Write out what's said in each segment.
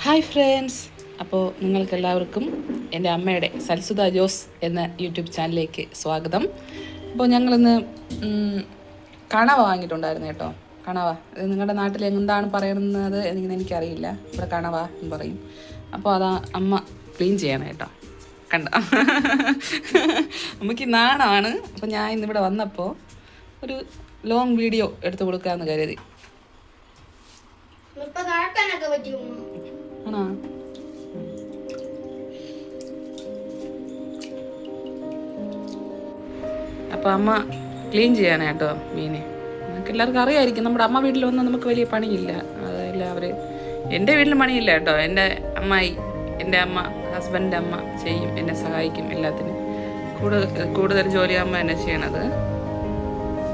Hi friends, അപ്പോൾ നിങ്ങൾക്കെല്ലാവർക്കും എൻ്റെ അമ്മയുടെ സൽസുധ ജോസ് എന്ന യൂട്യൂബ് ചാനലിലേക്ക് സ്വാഗതം. അപ്പോൾ ഞങ്ങളിന്ന് കണവ വാങ്ങിയിട്ടുണ്ടായിരുന്നു കേട്ടോ. കണവ ഇത് നിങ്ങളുടെ നാട്ടിൽ എന്താണ് പറയുന്നത് എനിക്കറിയില്ല. ഇവിടെ കണവ എന്ന് പറയും. അപ്പോൾ അതാ അമ്മ ക്ലീൻ ചെയ്യണം കേട്ടോ. കണ്ട അമ്മയ്ക്ക് നാണമാണ്. അപ്പോൾ ഞാൻ ഇന്നിവിടെ വന്നപ്പോൾ ഒരു ലോങ് വീഡിയോ എടുത്തു കൊടുക്കാമെന്ന് കരുതി. ആണോ? അപ്പം അമ്മ ക്ലീൻ ചെയ്യാനാ കേട്ടോ മീനെ. നമുക്ക് എല്ലാവർക്കും അറിയാമായിരിക്കും, നമ്മുടെ അമ്മ വീട്ടിൽ വന്നാൽ നമുക്ക് വലിയ പണിയില്ല. അതല്ല എൻ്റെ വീട്ടിൽ പണിയില്ല കേട്ടോ. എൻ്റെ അമ്മായി, എൻ്റെ അമ്മ, ഹസ്ബൻഡിൻ്റെ അമ്മ ചെയ്യും, എന്നെ സഹായിക്കും എല്ലാത്തിനും. കൂടുതൽ ജോലി അമ്മ എന്നെ ചെയ്യണത്.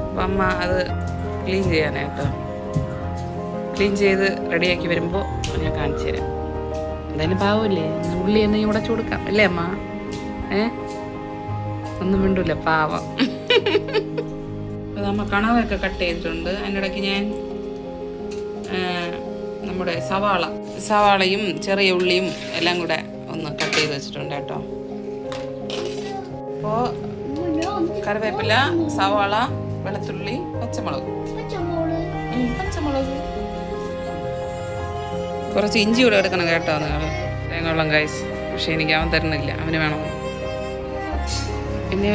അപ്പം അമ്മ അത് ക്ലീൻ ചെയ്യാനാ കേട്ടോ. ക്ലീൻ ചെയ്ത് റെഡിയാക്കി വരുമ്പോൾ ഞാൻ കാണിച്ചു തരാം. എന്തായാലും പാവമില്ലേ, ഉള്ളി എന്തെങ്കിലും ഉടച്ചു കൊടുക്കാം അല്ലേ അമ്മ? ഒന്നും മിണ്ടൂല്ല, പാവം. അമ്മ കണവയൊക്കെ കട്ട് ചെയ്തിട്ടുണ്ട്. അതിൻ്റെ ഇടയ്ക്ക് ഞാൻ നമ്മുടെ സവാളയും ചെറിയ ഉള്ളിയും എല്ലാം കൂടെ ഒന്ന് കട്ട് ചെയ്ത് വെച്ചിട്ടുണ്ട് കേട്ടോ. അപ്പോൾ കറിവേപ്പില, സവാള, വെളുത്തുള്ളി, പച്ചമുളക് കുറച്ച് ഇഞ്ചി കൂടെ എടുക്കണം കേട്ടോ നിങ്ങൾ. തേങ്ങവെള്ളം കായ്സ്, പക്ഷെ എനിക്ക് അവൻ തരുന്നില്ല, അവന് വേണം. പിന്നെ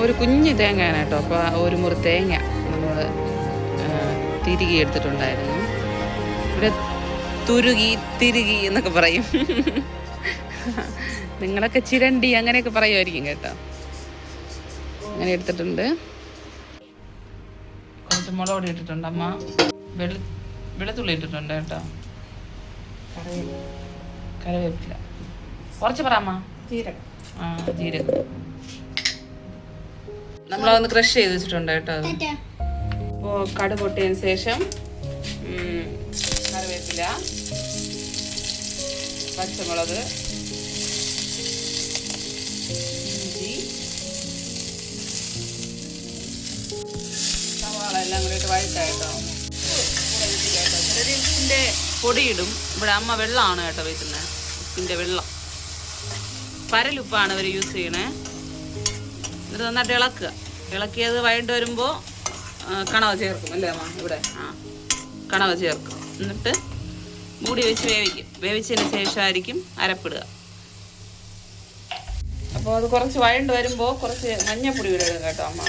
ഒരു കുഞ്ഞ് തേങ്ങയാണ് കേട്ടോ. അപ്പോൾ ഒരു മുറി തേങ്ങ നമ്മൾ തിരുകി എടുത്തിട്ടുണ്ടായിരുന്നു. ഇവിടെ തിരുകി എന്നൊക്കെ പറയും. നിങ്ങളൊക്കെ ചിരണ്ടി അങ്ങനെയൊക്കെ പറയുമായിരിക്കും കേട്ടോ. അങ്ങനെ എടുത്തിട്ടുണ്ട്. കുറച്ച് മുളക് പൊടി ഇട്ടിട്ടുണ്ട് അമ്മ. വെളുത്തുള്ളി ഇട്ടിട്ടുണ്ട് കേട്ടോ. കറിവേപ്പില കുറച്ച് പറയാമ്മ. ജീരകം നമ്മളതൊന്ന് ക്രഷ് ചെയ്ത് വെച്ചിട്ടുണ്ട് കേട്ടോ. അപ്പോൾ കടുക് പൊട്ടിയതിന് ശേഷം കറിവേപ്പില, പച്ചമുളക്, ഇഞ്ചി, സവാള എല്ലാം കൂടി ഇട്ട് വഴറ്റായിട്ടോ. ചിലർ ഉപ്പിൻ്റെ പൊടിയിടും. ഇവിടെ അമ്മ വെള്ളമാണ് കേട്ടോ വെക്കുന്നത്, ഉപ്പിൻ്റെ വെള്ളം. പരലുപ്പാണ് അവർ യൂസ് ചെയ്യണേ. എന്നിട്ട് നന്നായിട്ട് ഇളക്കിയത് വഴണ്ട് വരുമ്പോൾ കണവ ചേർക്കും അല്ലേ അമ്മ? ഇവിടെ കണവ ചേർക്കും. എന്നിട്ട് മൂടി വെച്ച് വേവിക്കും. വേവിച്ചതിന് ശേഷമായിരിക്കും അരപ്പിടുക. അപ്പോൾ അത് കുറച്ച് വഴണ്ട് വരുമ്പോൾ കുറച്ച് മഞ്ഞപ്പൊടി ഇവിടെ ഇടും കേട്ടോ അമ്മ.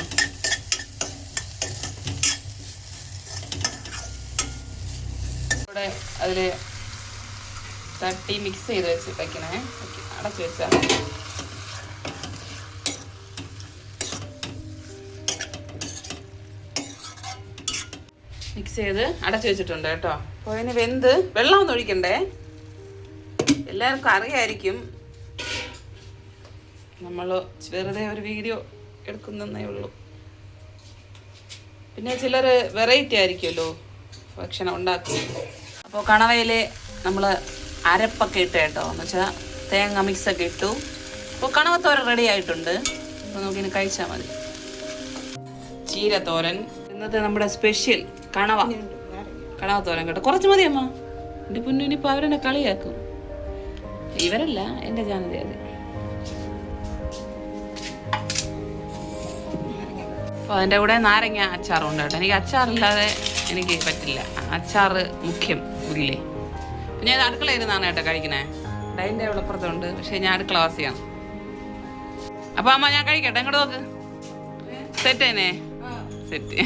ഇവിടെ അതിൽ തട്ടി മിക്സ് ചെയ്ത് വയ്ക്കണേ. അടച്ചു വെച്ചാൽ മിക്സ് ചെയ്ത് അടച്ചു വെച്ചിട്ടുണ്ട് കേട്ടോ. അപ്പോൾ അതിന് വെന്ത് വെള്ളമൊന്നും ഒഴിക്കണ്ടേ. എല്ലാവർക്കും അറിയായിരിക്കും, നമ്മൾ വെറുതെ ഒരു വീഡിയോ എടുക്കുന്നേ ഉള്ളൂ. പിന്നെ ചിലർ വെറൈറ്റി ആയിരിക്കുമല്ലോ ഭക്ഷണം ഉണ്ടാക്കും. അപ്പോൾ കണവയിൽ നമ്മൾ അരപ്പൊക്കെ ഇട്ട് കേട്ടോ, എന്ന് വെച്ചാൽ തേങ്ങ മിക്സൊക്കെ ഇട്ടു. അപ്പോൾ കണവത്തോരൻ റെഡി ആയിട്ടുണ്ട്. അപ്പോൾ നമുക്കിനി കഴിച്ചാൽ മതി. ചീരത്തോരൻ ഇന്നത്തെ നമ്മുടെ സ്പെഷ്യൽ കണവത്തോരൻ കേട്ടോ. കുറച്ച് മതി അമ്മ. എൻ്റെ പൊന്നിനിപ്പോൾ അവരെന്നെ കളിയാക്കും. ഇവരല്ല, എൻ്റെ ജാനതി. അത് അപ്പോൾ അതിൻ്റെ കൂടെ നാരങ്ങ അച്ചാറുണ്ട് കേട്ടോ. എനിക്ക് അച്ചാറില്ലാതെ എനിക്ക് പറ്റില്ല. അച്ചാറ് മുഖ്യം ഇല്ലേ. പിന്നെ ഞാൻ അടുക്കളയിരുന്നാണ് കേട്ടോ കഴിക്കണേ. ഡൈനിൻ്റെ എളുപ്പുറത്തുണ്ട്, പക്ഷേ ഞാൻ അടുക്കള വാസിയാണ്. അപ്പോൾ അമ്മ ഞാൻ കഴിക്കട്ടെ, ഇങ്ങോട്ട് നോക്ക്. സെറ്റ് തന്നെ, സെറ്റ്.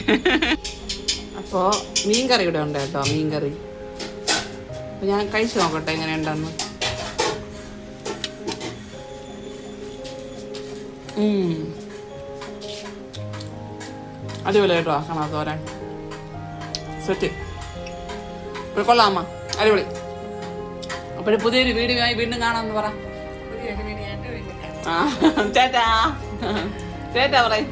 അപ്പോൾ മീൻകറി ഇവിടെ ഉണ്ട് കേട്ടോ, മീൻകറി. അപ്പോൾ ഞാൻ കഴിച്ചു നോക്കട്ടെ എങ്ങനെയുണ്ടെന്ന്. അടിപൊളി കേട്ടോ. കണവത്തോരൻ സെറ്റ്. ഇപ്പോൾ കൊള്ളാമ്മ, അടിപൊളി. അപ്പോൾ പുതിയൊരു വീഡിയോ ആയി വീണ്ടും കാണാമെന്ന് പറ. ചേട്ടാ പറയും.